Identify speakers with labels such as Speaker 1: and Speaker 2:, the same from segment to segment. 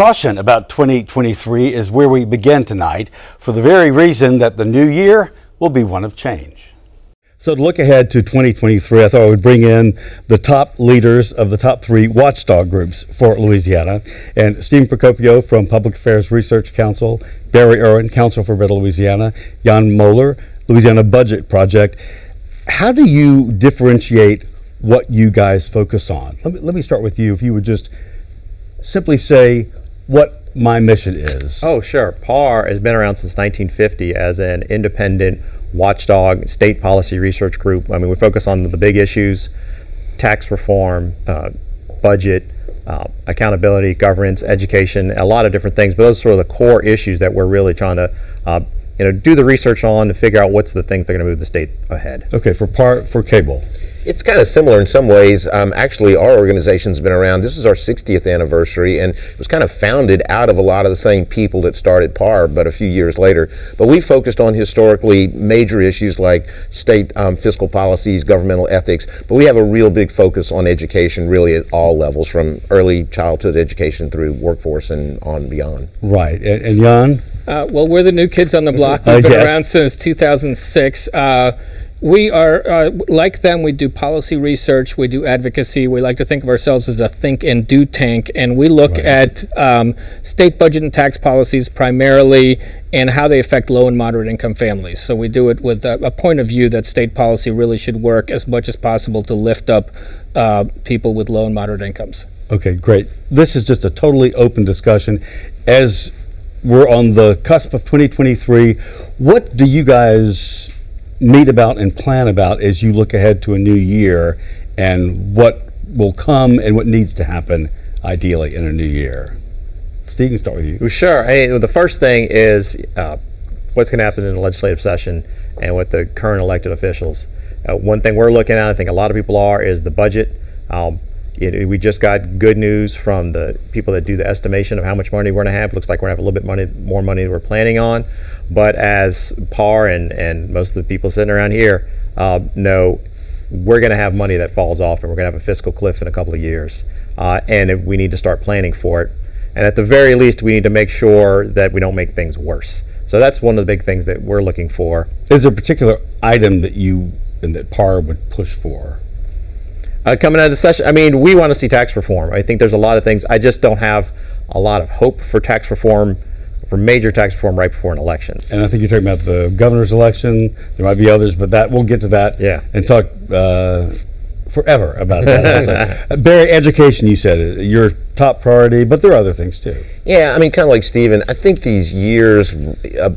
Speaker 1: Caution about 2023 is where we begin tonight, for the very reason that the new year will be one of change. So to look ahead to 2023, I thought I would bring in the top leaders of the top three Watchdog groups for Louisiana. And Stephen Precopio from Public Affairs Research Council, Barry Erwin, Council for Better Louisiana, Jan Moller, Louisiana Budget Project. How do you differentiate what you guys focus on? Let me start with you. If you would just simply say what my mission is.
Speaker 2: Oh, sure. PAR has been around since 1950 as an independent watchdog state policy research group. I mean, we focus on the big issues: tax reform, budget, accountability, governance, education, a lot of different things. But those are sort of the core issues that we're really trying to do the research on to figure out what's the things that are going to move the state ahead.
Speaker 1: Okay, for CABL.
Speaker 3: It's kind of similar in some ways. Actually, our organization's been around. This is our 60th anniversary, and it was kind of founded out of a lot of the same people that started PAR, but a few years later. But we focused on historically major issues like state fiscal policies, governmental ethics, but we have a real big focus on education really at all levels, from early childhood education through workforce and on beyond.
Speaker 1: Right. And Jan?
Speaker 4: Well, we're the new kids on the block. We've been around since 2006. We are, like them, we do policy research, we do advocacy. We like to think of ourselves as a think and do tank, and we look at state budget and tax policies primarily and how they affect low and moderate income families. So we do it with a point of view that state policy really should work as much as possible to lift up people with low and moderate incomes. Okay, great. This is just a totally open discussion. As we're on the cusp of 2023, what do you guys meet about and plan about as you look ahead to a new year, and what will come and what needs to happen ideally in a new year? Steve, can start with you.
Speaker 2: Well, sure. The first thing is what's going to happen in the legislative session and with the current elected officials. One thing we're looking at, I think a lot of people are, is the budget. We just got good news from the people that do the estimation of how much money we're going to have. Looks like we're going to have a little bit more money than we're planning on. But as PAR and most of the people sitting around here know, we're going to have money that falls off, and we're going to have a fiscal cliff in a couple of years. And we need to start planning for it. And at the very least, we need to make sure that we don't make things worse. So that's one of the big things that we're looking for.
Speaker 1: Is there a particular item that PAR would push for?
Speaker 2: Coming out of the session, I mean, we want to see tax reform. I think there's a lot of things. I just don't have a lot of hope for tax reform, for major tax reform right before an election.
Speaker 1: And I think you're talking about the governor's election. There might be others, but we'll get to that and talk forever about that. Barry, education, you said your top priority, but there are other things too.
Speaker 3: Yeah, I mean, kind of like Stephen, I think these years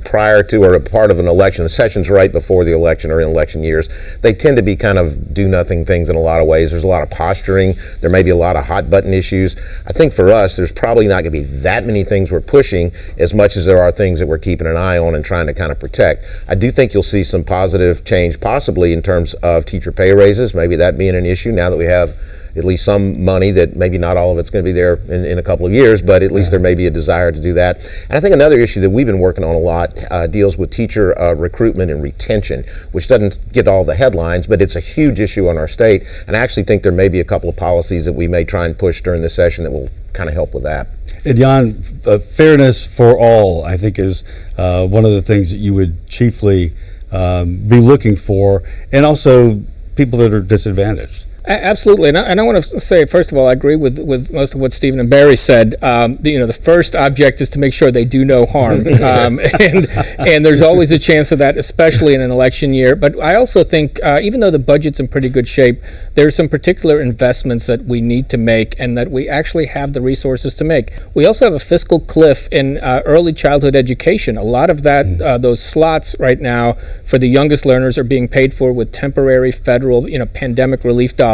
Speaker 3: prior to or a part of an election, the sessions right before the election or in election years, they tend to be kind of do-nothing things in a lot of ways. There's a lot of posturing. There may be a lot of hot-button issues. I think for us, there's probably not going to be that many things we're pushing as much as there are things that we're keeping an eye on and trying to kind of protect. I do think you'll see some positive change possibly in terms of teacher pay raises, maybe that being an issue now that we have at least some money, that maybe not all of it's going to be there in a couple of years, but at least there may be a desire to do that. And I think another issue that we've been working on a lot deals with teacher recruitment and retention, which doesn't get all the headlines, but it's a huge issue in our state. And I actually think there may be a couple of policies that we may try and push during this session that will kind of help with that.
Speaker 1: And Jan, fairness for all, I think, is one of the things that you would chiefly be looking for, and also people that are disadvantaged.
Speaker 4: Absolutely, and I want to say, first of all, I agree with most of what Stephen and Barry said. The first object is to make sure they do no harm, and there's always a chance of that, especially in an election year. But I also think, even though the budget's in pretty good shape, there's some particular investments that we need to make, and that we actually have the resources to make. We also have a fiscal cliff in early childhood education. A lot of that, those slots right now for the youngest learners are being paid for with temporary federal, pandemic relief dollars.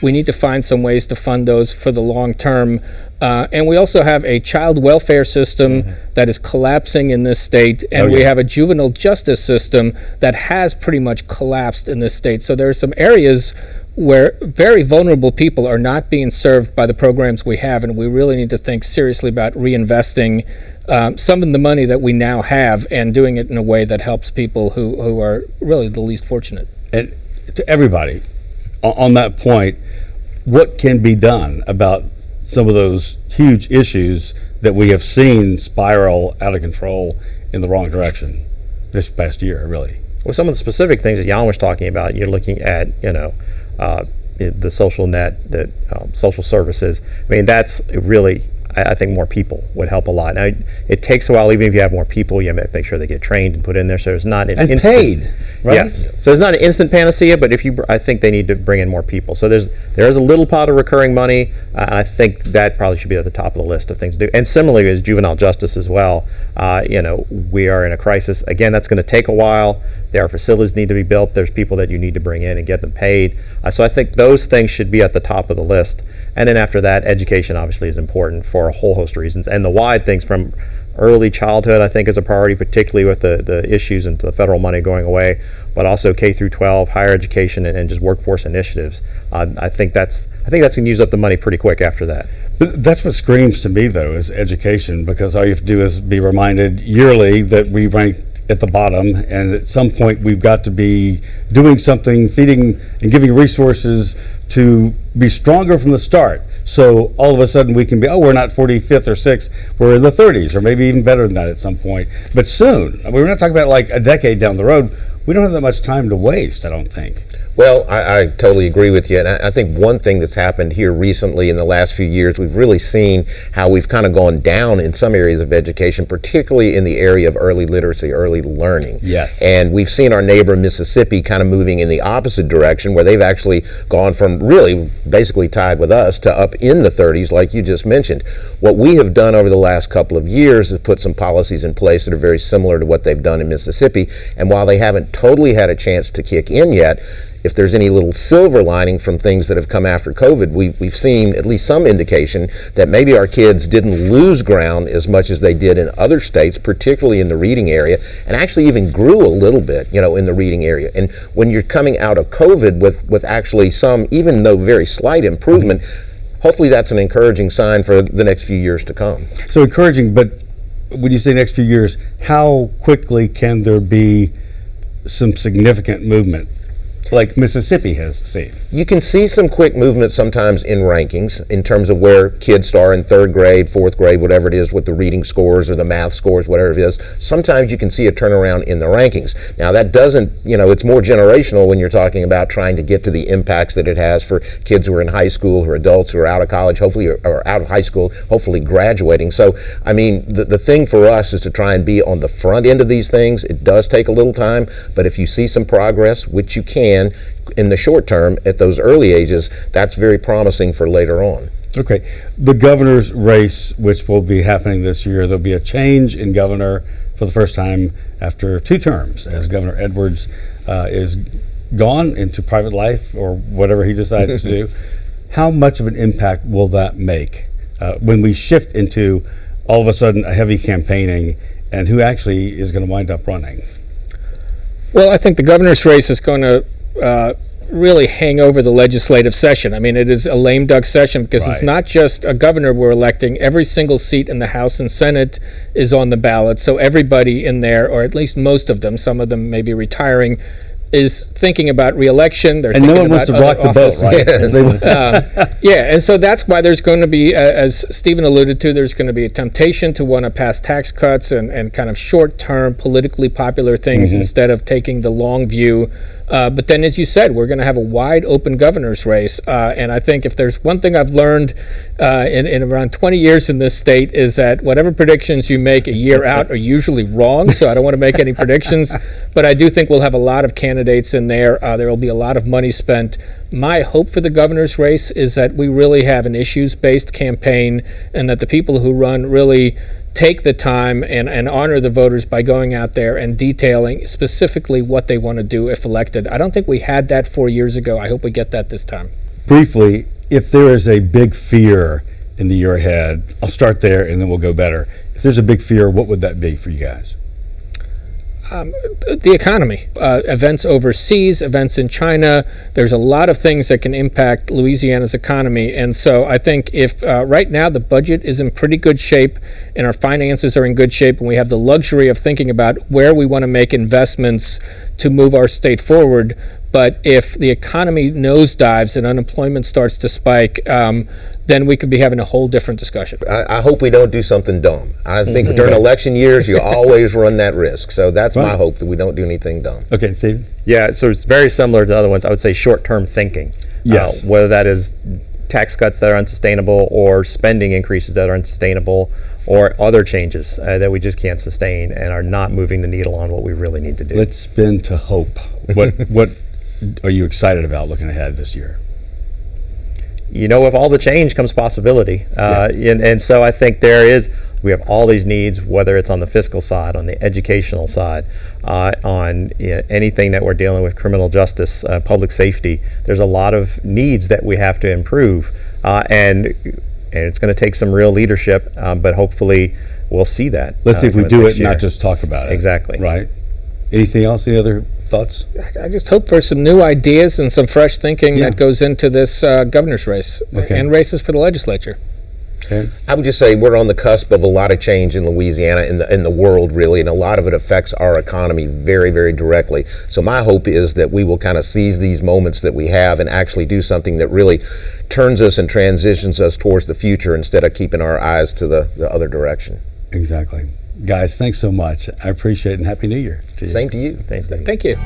Speaker 4: We need to find some ways to fund those for the long term. And we also have a child welfare system that is collapsing in this state, and we have a juvenile justice system that has pretty much collapsed in this state. So there are some areas where very vulnerable people are not being served by the programs we have, and we really need to think seriously about reinvesting some of the money that we now have and doing it in a way that helps people who are really the least fortunate.
Speaker 1: And to everybody, on that point, what can be done about some of those huge issues that we have seen spiral out of control in the wrong direction this past year, really.
Speaker 2: Well, some of the specific things that Jan was talking about, you're looking at, the social net, the social services. I mean, that's really, I think more people would help a lot. Now, it takes a while, even if you have more people, you have to make sure they get trained and put in there. So it's not an instant,
Speaker 1: paid, right?
Speaker 2: Yes. So it's not an instant panacea, but I think they need to bring in more people. So there is a little pot of recurring money. I think that probably should be at the top of the list of things to do. And similarly, as juvenile justice as well. We are in a crisis. Again, that's going to take a while. There are facilities need to be built. There's people that you need to bring in and get them paid. So I think those things should be at the top of the list. And then after that, education obviously is important for a whole host of reasons. And the wide things from early childhood, I think, is a priority, particularly with the issues and the federal money going away, but also K through 12, higher education, and just workforce initiatives. I think that's going to use up the money pretty quick after that.
Speaker 1: But that's what screams to me, though, is education, because all you have to do is be reminded yearly that we rank at the bottom, and at some point we've got to be doing something, feeding and giving resources to be stronger from the start. So all of a sudden we can be, we're not 45th or 6th, we're in the 30s, or maybe even better than that at some point. But soon, we're not talking about like a decade down the road. We don't have that much time to waste, I don't think.
Speaker 3: Well, I totally agree with you. And I think one thing that's happened here recently in the last few years, we've really seen how we've kind of gone down in some areas of education, particularly in the area of early literacy, early learning.
Speaker 1: Yes.
Speaker 3: And we've seen our neighbor Mississippi kind of moving in the opposite direction, where they've actually gone from really basically tied with us to up in the 30s, like you just mentioned. What we have done over the last couple of years is put some policies in place that are very similar to what they've done in Mississippi. And while they haven't totally had a chance to kick in yet, if there's any little silver lining from things that have come after COVID, we've seen at least some indication that maybe our kids didn't lose ground as much as they did in other states, particularly in the reading area, and actually even grew a little bit, in the reading area. And when you're coming out of COVID with actually some, even though very slight improvement, hopefully that's an encouraging sign for the next few years to come.
Speaker 1: So encouraging, but when you say next few years, how quickly can there be some significant movement, like Mississippi has seen?
Speaker 3: You can see some quick movement sometimes in rankings in terms of where kids are in 3rd grade, 4th grade, whatever it is with the reading scores or the math scores, whatever it is. Sometimes you can see a turnaround in the rankings. Now that doesn't, it's more generational when you're talking about trying to get to the impacts that it has for kids who are in high school, who are adults, who are out of college, hopefully, or out of high school, hopefully graduating. So, I mean, the thing for us is to try and be on the front end of these things. It does take a little time, but if you see some progress, which you can, in the short term at those early ages, that's very promising for later on.
Speaker 1: Okay. The governor's race, which will be happening this year, there'll be a change in governor for the first time after 2 terms, as Governor Edwards is gone into private life or whatever he decides to do. How much of an impact will that make when we shift into all of a sudden a heavy campaigning, and who actually is going to wind up running?
Speaker 4: Well, I think the governor's race is going to really hang over the legislative session. I mean, it is a lame duck session because It's not just a governor we're electing. Every single seat in the House and Senate is on the ballot. So everybody in there, or at least most of them, some of them may be retiring, is thinking about re-election. They're
Speaker 1: and
Speaker 4: thinking
Speaker 1: no one wants to rock the boat, right?
Speaker 4: Yeah, and so that's why there's going to be, as Stephen alluded to, there's going to be a temptation to want to pass tax cuts and kind of short-term, politically popular things instead of taking the long view. But then, as you said, we're going to have a wide open governor's race. And I think if there's one thing I've learned in around 20 years in this state is that whatever predictions you make a year out are usually wrong. So I don't want to make any predictions. But I do think we'll have a lot of candidates in there. There will be a lot of money spent. My hope for the governor's race is that we really have an issues-based campaign and that the people who run really take the time and honor the voters by going out there and detailing specifically what they want to do if elected. I don't think we had that 4 years ago. I hope we get that this time.
Speaker 1: Briefly, if there is a big fear in the year ahead, I'll start there and then we'll go better. If there's a big fear, what would that be for you guys?
Speaker 4: The economy, events overseas, events in China. There's a lot of things that can impact Louisiana's economy. And so I think if right now the budget is in pretty good shape and our finances are in good shape and we have the luxury of thinking about where we want to make investments to move our state forward. But if the economy nosedives and unemployment starts to spike, then we could be having a whole different discussion.
Speaker 3: I hope we don't do something dumb. I think during election years, you always run that risk. So that's my hope, that we don't do anything dumb.
Speaker 1: Okay, Stephen?
Speaker 2: Yeah, so it's very similar to the other ones. I would say short-term thinking.
Speaker 1: Yes.
Speaker 2: Whether that is tax cuts that are unsustainable or spending increases that are unsustainable or other changes that we just can't sustain and are not moving the needle on what we really need to do.
Speaker 1: Let's spin to hope. What are you excited about looking ahead this year?
Speaker 2: You know, with all the change comes possibility. And so I think we have all these needs, whether it's on the fiscal side, on the educational side, on anything that we're dealing with, criminal justice, public safety. There's a lot of needs that we have to improve. And it's going to take some real leadership, but hopefully we'll see that.
Speaker 1: Let's see if we do it and not just talk about it.
Speaker 2: Exactly.
Speaker 1: Right. Anything else? Any other thoughts?
Speaker 4: I just hope for some new ideas and some fresh thinking that goes into this governor's race and races for the legislature.
Speaker 1: Okay.
Speaker 3: I would just say we're on the cusp of a lot of change in Louisiana, in the world really, and a lot of it affects our economy very, very directly. So my hope is that we will kind of seize these moments that we have and actually do something that really turns us and transitions us towards the future instead of keeping our eyes to the other direction.
Speaker 1: Exactly. Guys, thanks so much. I appreciate it, and Happy New Year to you.
Speaker 3: Same to you.
Speaker 2: Thanks, Dave.
Speaker 4: Thank you.